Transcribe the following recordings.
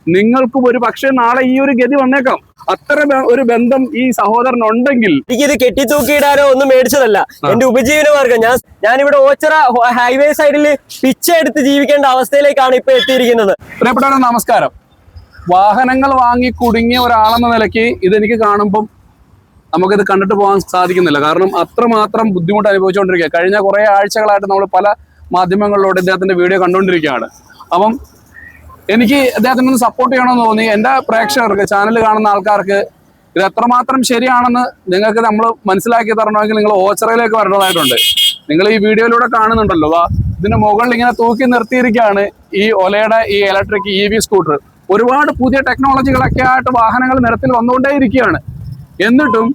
നിങ്ങൾക്കും ഒരു പക്ഷേ നാളെ ഈ ഒരു ഗതി വന്നേക്കാം. അത്ര ഒരു ബന്ധം ഈ സഹോദരനുണ്ടെങ്കിൽ എനിക്കിത് കെട്ടിത്തൂക്കിയിടാനോ ഒന്നും മേടിച്ചതല്ല, എന്റെ ഉപജീവന മാർഗം. ഞാനിവിടെ ഓച്ചിറ ഹൈവേ സൈഡിൽ പിച്ച എടുത്ത് ജീവിക്കേണ്ട അവസ്ഥയിലേക്കാണ് ഇപ്പൊ എത്തിയിരിക്കുന്നത്. പ്രിയപ്പെട്ടവരെ നമസ്കാരം. വാഹനങ്ങൾ വാങ്ങി കുടുങ്ങിയ ഒരാളെന്ന നിലയ്ക്ക് ഇതെനിക്ക് കാണുമ്പം നമുക്കിത് കണ്ടിട്ട് പോകാൻ സാധിക്കുന്നില്ല. കാരണം അത്രമാത്രം ബുദ്ധിമുട്ട് അനുഭവിച്ചുകൊണ്ടിരിക്കുക. കഴിഞ്ഞ കുറേ ആഴ്ചകളായിട്ട് നമ്മൾ പല മാധ്യമങ്ങളിലൂടെ ഇദ്ദേഹത്തിന്റെ വീഡിയോ കണ്ടുകൊണ്ടിരിക്കുകയാണ്. അപ്പം എനിക്ക് അദ്ദേഹത്തിന് ഒന്ന് സപ്പോർട്ട് ചെയ്യണമെന്ന് തോന്നി. എൻ്റെ പ്രേക്ഷകർക്ക്, ചാനൽ കാണുന്ന ആൾക്കാർക്ക് ഇത് എത്രമാത്രം ശരിയാണെന്ന് നിങ്ങൾക്ക് നമ്മൾ മനസ്സിലാക്കി തരണമെങ്കിൽ നിങ്ങൾ ഓച്ചിറയിലേക്ക് വരേണ്ടതായിട്ടുണ്ട്. നിങ്ങൾ ഈ വീഡിയോയിലൂടെ കാണുന്നുണ്ടല്ലോ, ഇതിന് മുകളിൽ ഇങ്ങനെ തൂക്കി നിർത്തിയിരിക്കുകയാണ് ഈ ഒലയുടെ ഈ ഇലക്ട്രിക് EV സ്കൂട്ടർ. ഒരുപാട് പുതിയ ടെക്നോളജികളൊക്കെ ആയിട്ട് വാഹനങ്ങൾ നിരത്തിൽ വന്നുകൊണ്ടേയിരിക്കുകയാണ്. എന്നിട്ടും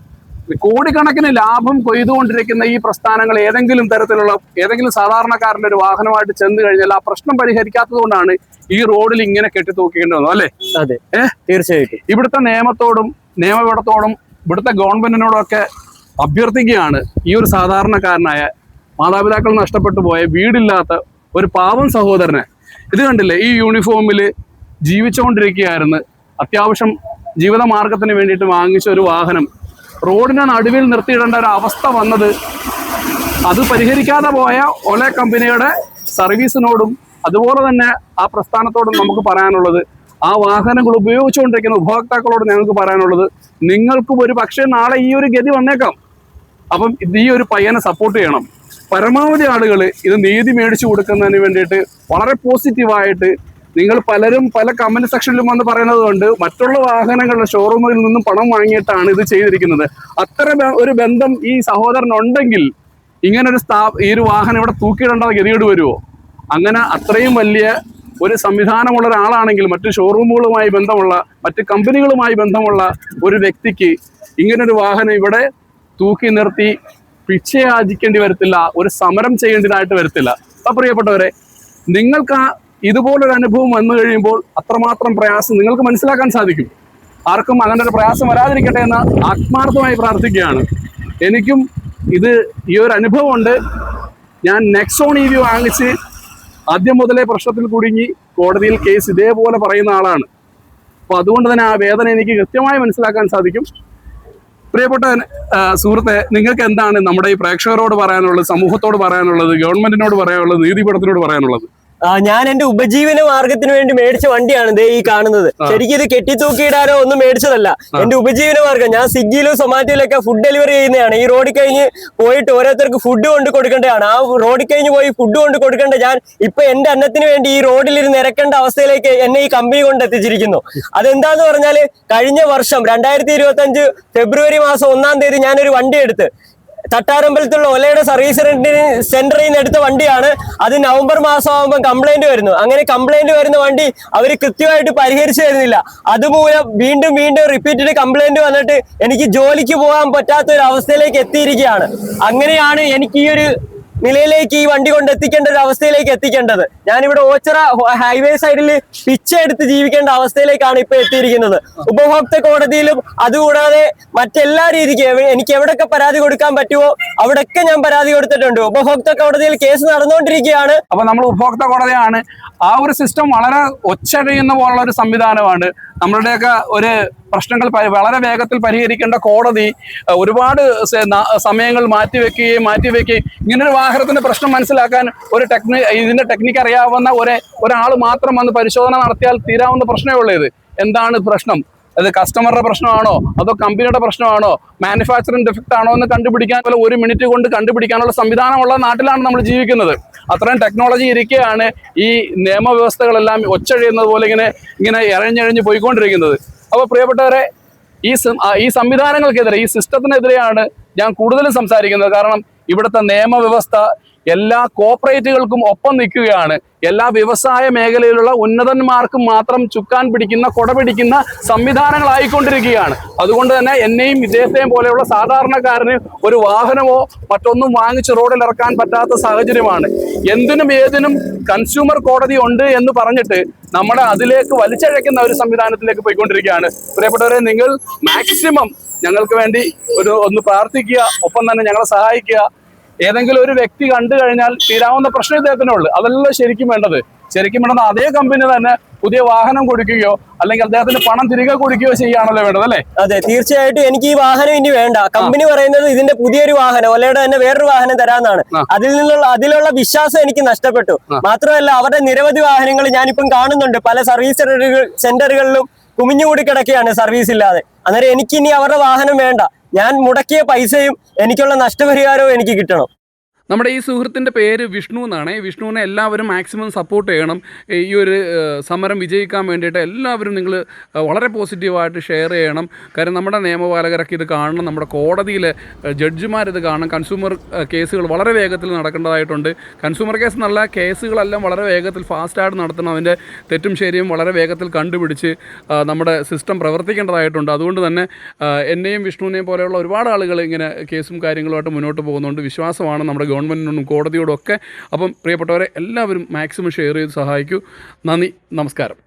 കോടിക്കണക്കിന് ലാഭം കൊയ്തുകൊണ്ടിരിക്കുന്ന ഈ പ്രസ്ഥാനങ്ങൾ ഏതെങ്കിലും തരത്തിലുള്ള ഏതെങ്കിലും സാധാരണക്കാരൻ്റെ ഒരു വാഹനമായിട്ട് ചെന്ന് കഴിഞ്ഞാൽ ആ പ്രശ്നം പരിഹരിക്കാത്തത് കൊണ്ടാണ് ഈ റോഡിൽ ഇങ്ങനെ കെട്ടിത്തൂക്കേണ്ടി വന്നത്, അല്ലേ? അതെ, തീർച്ചയായിട്ടും. ഇവിടുത്തെ നിയമവിടത്തോടും ഇവിടുത്തെ ഗവൺമെന്റിനോടും ഒക്കെ അഭ്യർത്ഥിക്കുകയാണ് ഈ ഒരു സാധാരണക്കാരനായ, മാതാപിതാക്കൾ നഷ്ടപ്പെട്ടു പോയ, വീടില്ലാത്ത ഒരു പാവം സഹോദരനെ. ഇത് കണ്ടില്ലേ, ഈ യൂണിഫോമിൽ ജീവിച്ചുകൊണ്ടിരിക്കുകയായിരുന്നു. അത്യാവശ്യം ജീവിത മാർഗത്തിന് വേണ്ടിയിട്ട് വാങ്ങിച്ച ഒരു വാഹനം റോഡിന് നടുവിൽ നിർത്തിയിടേണ്ട ഒരു അവസ്ഥ വന്നത്, അത് പരിഹരിക്കാതെ പോയ ഒല കമ്പനിയുടെ സർവീസിനോടും അതുപോലെ തന്നെ ആ പ്രസ്ഥാനത്തോടും നമുക്ക് പറയാനുള്ളത്, ആ വാഹനങ്ങൾ ഉപയോഗിച്ചുകൊണ്ടിരിക്കുന്ന ഉപഭോക്താക്കളോട് ഞങ്ങൾക്ക് പറയാനുള്ളത്, നിങ്ങൾക്കും ഒരു പക്ഷേ നാളെ ഈ ഒരു ഗതി വന്നേക്കാം. അപ്പം ഈ ഒരു പയ്യനെ സപ്പോർട്ട് ചെയ്യണം. പരമാവധി ആളുകൾ ഇത് നീതി മേടിച്ചു കൊടുക്കുന്നതിന് വേണ്ടിയിട്ട് വളരെ പോസിറ്റീവായിട്ട് നിങ്ങൾ പലരും പല കമന്റ് സെക്ഷനിലും വന്ന് പറയുന്നത് കൊണ്ട് മറ്റുള്ള വാഹനങ്ങളുടെ ഷോറൂമിൽ നിന്നും പണം വാങ്ങിയിട്ടാണ് ഇത് ചെയ്തിരിക്കുന്നത്. അത്ര ഒരു ബന്ധം ഈ സഹോദരനുണ്ടെങ്കിൽ ഇങ്ങനൊരു ഈ ഒരു വാഹനം ഇവിടെ തൂക്കിയിടേണ്ട ഗതികേട് വരുമോ? അങ്ങനെ അത്രയും വലിയ ഒരു സംവിധാനമുള്ള ഒരാളാണെങ്കിൽ, മറ്റു ഷോറൂമുകളുമായി ബന്ധമുള്ള, മറ്റ് കമ്പനികളുമായി ബന്ധമുള്ള ഒരു വ്യക്തിക്ക് ഇങ്ങനൊരു വാഹനം ഇവിടെ തൂക്കി നിർത്തി പിച്ചയാചിക്കേണ്ടി വരത്തില്ല, ഒരു സമരം ചെയ്യേണ്ടതായിട്ട് വരത്തില്ല. അപ്പം പ്രിയപ്പെട്ടവരെ, നിങ്ങൾക്ക് ഇതുപോലൊരു അനുഭവം വന്നു കഴിയുമ്പോൾ അത്രമാത്രം പ്രയാസം നിങ്ങൾക്ക് മനസ്സിലാക്കാൻ സാധിക്കും. ആർക്കും അങ്ങനെ ഒരു പ്രയാസം വരാതിരിക്കട്ടെ എന്ന് ആത്മാർത്ഥമായി പ്രാർത്ഥിക്കുകയാണ്. എനിക്കും ഈ ഒരു അനുഭവമുണ്ട്. ഞാൻ നെക്സോൺ EV വാങ്ങിച്ച് ആദ്യം മുതലേ പ്രശ്നത്തിൽ കുടുങ്ങി കോടതിയിൽ കേസ് ഇതേപോലെ പറയുന്ന ആളാണ്. അപ്പോൾ അതുകൊണ്ട് തന്നെ ആ വേദന എനിക്ക് കൃത്യമായി മനസ്സിലാക്കാൻ സാധിക്കും. പ്രിയപ്പെട്ട സുഹൃത്തെ, നിങ്ങൾക്ക് എന്താണ് നമ്മുടെ ഈ പ്രേക്ഷകരോട് പറയാനുള്ളത്, സമൂഹത്തോട് പറയാനുള്ളത്, ഗവൺമെന്റിനോട് പറയാനുള്ളത്, നീതിപീഠത്തിനോട് പറയാനുള്ളത്? ഞാൻ എന്റെ ഉപജീവന മാർഗത്തിന് വേണ്ടി മേടിച്ച വണ്ടിയാണ് ദേ ഈ കാണുന്നത്. ശരിക്കും ഇത് കെട്ടിത്തൂക്കിയിടാനോ ഒന്നും മേടിച്ചതല്ല, എന്റെ ഉപജീവന മാർഗം. ഞാൻ സ്വിഗ്ഗിയിലും സൊമാറ്റോയിലൊക്കെ ഫുഡ് ഡെലിവറി ചെയ്യുന്നതാണ്. ഈ റോഡിൽ കഴിഞ്ഞ് പോയിട്ട് ഓരോരുത്തർക്ക് ഫുഡ് കൊണ്ട് കൊടുക്കേണ്ടതാണ്. ആ റോഡിൽ കഴിഞ്ഞ് പോയി ഫുഡ് കൊണ്ട് കൊടുക്കേണ്ട ഞാൻ ഇപ്പൊ എന്റെ അന്നത്തിന് വേണ്ടി ഈ റോഡിലിരുന്ന് ഇറക്കേണ്ട അവസ്ഥയിലേക്ക് എന്നെ ഈ കമ്പനി കൊണ്ടെത്തിച്ചിരിക്കുന്നു. അതെന്താന്ന് പറഞ്ഞാല്, കഴിഞ്ഞ വർഷം 2025 ഫെബ്രുവരി മാസം 1-ാം തീയതി ഞാനൊരു വണ്ടി എടുത്ത് തട്ടാരമ്പലത്തുള്ള ഒലയുടെ സർവീസ് സെന്ററിൽ നിന്ന് എടുത്ത വണ്ടിയാണ്. അത് നവംബർ മാസം ആകുമ്പോൾ കംപ്ലൈന്റ് വരുന്നു. അങ്ങനെ കംപ്ലൈന്റ് വരുന്ന വണ്ടി അവർ കൃത്യമായിട്ട് പരിഹരിച്ചു തരുന്നില്ല. അതുമൂലം വീണ്ടും റിപ്പീറ്റഡ് കംപ്ലൈന്റ് വന്നിട്ട് എനിക്ക് ജോലിക്ക് പോകാൻ പറ്റാത്ത ഒരു അവസ്ഥയിലേക്ക് എത്തിയിരിക്കുകയാണ്. അങ്ങനെയാണ് എനിക്ക് ഈ ഒരു നിലയിലേക്ക് ഈ വണ്ടി കൊണ്ട് എത്തിക്കേണ്ട ഒരു അവസ്ഥയിലേക്ക് എത്തിക്കേണ്ടത്. ഞാനിവിടെ ഓച്ചിറ ഹൈവേ സൈഡിൽ പിച്ച എടുത്ത് ജീവിക്കേണ്ട അവസ്ഥയിലേക്കാണ് ഇപ്പൊ എത്തിയിരിക്കുന്നത്. ഉപഭോക്തൃ കോടതിയിലും അതുകൂടാതെ മറ്റെല്ലാ രീതിക്കും എനിക്ക് എവിടെയൊക്കെ പരാതി കൊടുക്കാൻ പറ്റുമോ അവിടെയൊക്കെ ഞാൻ പരാതി കൊടുത്തിട്ടുണ്ട്. ഉപഭോക്തൃ കോടതിയിൽ കേസ് നടന്നുകൊണ്ടിരിക്കുകയാണ്. അപ്പൊ നമ്മൾ ഉപഭോക്തൃ കോടതിയാണ്. ആ ഒരു സിസ്റ്റം വളരെ ഒച്ചഴിയുന്ന പോലുള്ള ഒരു സംവിധാനമാണ്. നമ്മളുടെയൊക്കെ ഒരു പ്രശ്നങ്ങൾ വളരെ വേഗത്തിൽ പരിഹരിക്കേണ്ട കോടതി ഒരുപാട് സമയങ്ങൾ മാറ്റിവെക്കുകയും ഇങ്ങനൊരു വാഹനത്തിന്റെ പ്രശ്നം മനസ്സിലാക്കാൻ ഇതിന്റെ ടെക്നിക്ക് അറിയാവുന്ന ഒരാൾ മാത്രം വന്ന് പരിശോധന നടത്തിയാൽ തീരാവുന്ന പ്രശ്നമേ ഉള്ളൂ. ഇത് എന്താണ് പ്രശ്നം? അത് കസ്റ്റമറുടെ പ്രശ്നമാണോ അതോ കമ്പനിയുടെ പ്രശ്നമാണോ മാനുഫാക്ചറിംഗ് ഡിഫക്റ്റ് ആണോ എന്ന് കണ്ടുപിടിക്കാൻ 1 മിനിറ്റ് കൊണ്ട് കണ്ടുപിടിക്കാനുള്ള സംവിധാനമുള്ള നാട്ടിലാണ് നമ്മൾ ജീവിക്കുന്നത്. അത്രയും ടെക്നോളജി ഇരിക്കുകയാണ് ഈ നിയമവ്യവസ്ഥകളെല്ലാം ഒച്ചഴിയുന്നത് പോലെ ഇങ്ങനെ ഇഴഞ്ഞിഴഞ്ഞ് പോയിക്കൊണ്ടിരിക്കുന്നത്. അപ്പോൾ പ്രിയപ്പെട്ടവരെ, ഈ സംവിധാനങ്ങൾക്കെതിരെ, ഈ സിസ്റ്റത്തിനെതിരെയാണ് ഞാൻ കൂടുതലും സംസാരിക്കുന്നത്. കാരണം ഇവിടുത്തെ നിയമവ്യവസ്ഥ എല്ലാ കോർപ്പറേറ്റുകൾക്കും ഒപ്പം നിൽക്കുകയാണ്. എല്ലാ വ്യവസായ മേഖലയിലുള്ള ഉന്നതന്മാർക്കും മാത്രം ചുക്കാൻ പിടിക്കുന്ന, കൊട പിടിക്കുന്ന സംവിധാനങ്ങളായിക്കൊണ്ടിരിക്കുകയാണ്. അതുകൊണ്ട് തന്നെ എന്നെയും ഇദ്ദേഹത്തെയും പോലെയുള്ള സാധാരണക്കാരന് ഒരു വാഹനമോ മറ്റൊന്നും വാങ്ങിച്ച് റോഡിൽ ഇറക്കാൻ പറ്റാത്ത സാഹചര്യമാണ്. എന്തിനും ഏതിനും കൺസ്യൂമർ കോടതി ഉണ്ട് എന്ന് പറഞ്ഞിട്ട് നമ്മുടെ അതിലേക്ക് വലിച്ചഴയ്ക്കുന്ന ഒരു സംവിധാനത്തിലേക്ക് പോയിക്കൊണ്ടിരിക്കുകയാണ്. പ്രിയപ്പെട്ടവരെ, നിങ്ങൾ മാക്സിമം ഞങ്ങൾക്ക് വേണ്ടി ഒന്ന് പ്രാർത്ഥിക്കുക, ഒപ്പം തന്നെ ഞങ്ങളെ സഹായിക്കുക. ഏതെങ്കിലും ഒരു വ്യക്തി കണ്ടു കഴിഞ്ഞാൽ തീരാവുന്ന പ്രശ്നം ഇദ്ദേഹത്തിനുള്ളൂ. അതല്ല ശരിക്കും വേണ്ടത്. അതേ കമ്പനി തന്നെ പുതിയ വാഹനം കൊടുക്കുകയോ അല്ലെങ്കിൽ അദ്ദേഹത്തിന് പണം തിരികെ കൊടുക്കുകയോ ചെയ്യുകയാണല്ലോ വേണ്ടത് അല്ലേ? അതെ, തീർച്ചയായിട്ടും എനിക്ക് ഈ വാഹനം ഇനി വേണ്ട. കമ്പനി പറയുന്നത് ഇതിന്റെ പുതിയൊരു വാഹനം, ഒലയുടെ തന്നെ വേറൊരു വാഹനം തരാമെന്നാണ്. അതിലുള്ള വിശ്വാസം എനിക്ക് നഷ്ടപ്പെട്ടു. മാത്രമല്ല, അവരുടെ നിരവധി വാഹനങ്ങൾ ഞാനിപ്പം കാണുന്നുണ്ട് പല സർവീസ് സെന്ററുകളിലും കുമിഞ്ഞുകൂടി കിടക്കുകയാണ് സർവീസ് ഇല്ലാതെ. അന്നേരം എനിക്കിനി അവരുടെ വാഹനം വേണ്ട. ഞാൻ മുടക്കിയ പൈസയും എനിക്കുള്ള നഷ്ടപരിഹാരവും എനിക്ക് കിട്ടണം. നമ്മുടെ ഈ സുഹൃത്തിൻ്റെ പേര് വിഷ്ണു എന്നാണ്. ഈ വിഷ്ണുവിനെ എല്ലാവരും മാക്സിമം സപ്പോർട്ട് ചെയ്യണം. ഈ ഒരു സമരം വിജയിക്കാൻ വേണ്ടിയിട്ട് എല്ലാവരും നിങ്ങൾ വളരെ പോസിറ്റീവായിട്ട് ഷെയർ ചെയ്യണം. കാര്യം നമ്മുടെ നിയമപാലകരൊക്കെ ഇത് കാണണം, നമ്മുടെ കോടതിയിൽ ജഡ്ജിമാരിത് കാണണം. കൺസ്യൂമർ കേസുകൾ വളരെ വേഗത്തിൽ നടക്കേണ്ടതായിട്ടുണ്ട്. കൺസ്യൂമർ കേസ് നല്ല കേസുകളെല്ലാം വളരെ വേഗത്തിൽ ഫാസ്റ്റായിട്ട് നടത്തണം. അതിൻ്റെ തെറ്റും ശരിയും വളരെ വേഗത്തിൽ കണ്ടുപിടിച്ച് നമ്മുടെ സിസ്റ്റം പ്രവർത്തിക്കേണ്ടതായിട്ടുണ്ട്. അതുകൊണ്ട് തന്നെ എന്നെയും വിഷ്ണുവിനെയും പോലെയുള്ള ഒരുപാട് ആളുകൾ ഇങ്ങനെ കേസും കാര്യങ്ങളുമായിട്ട് മുന്നോട്ട് പോകുന്നുണ്ട്. വിശ്വാസമാണ് നമ്മുടെ ഗവൺമെൻറ്റിനോടും കോടതിയോടും ഒക്കെ. അപ്പം പ്രിയപ്പെട്ടവരെ എല്ലാവരും മാക്സിമം ഷെയർ ചെയ്ത് സഹായിക്കൂ. നന്ദി, നമസ്കാരം.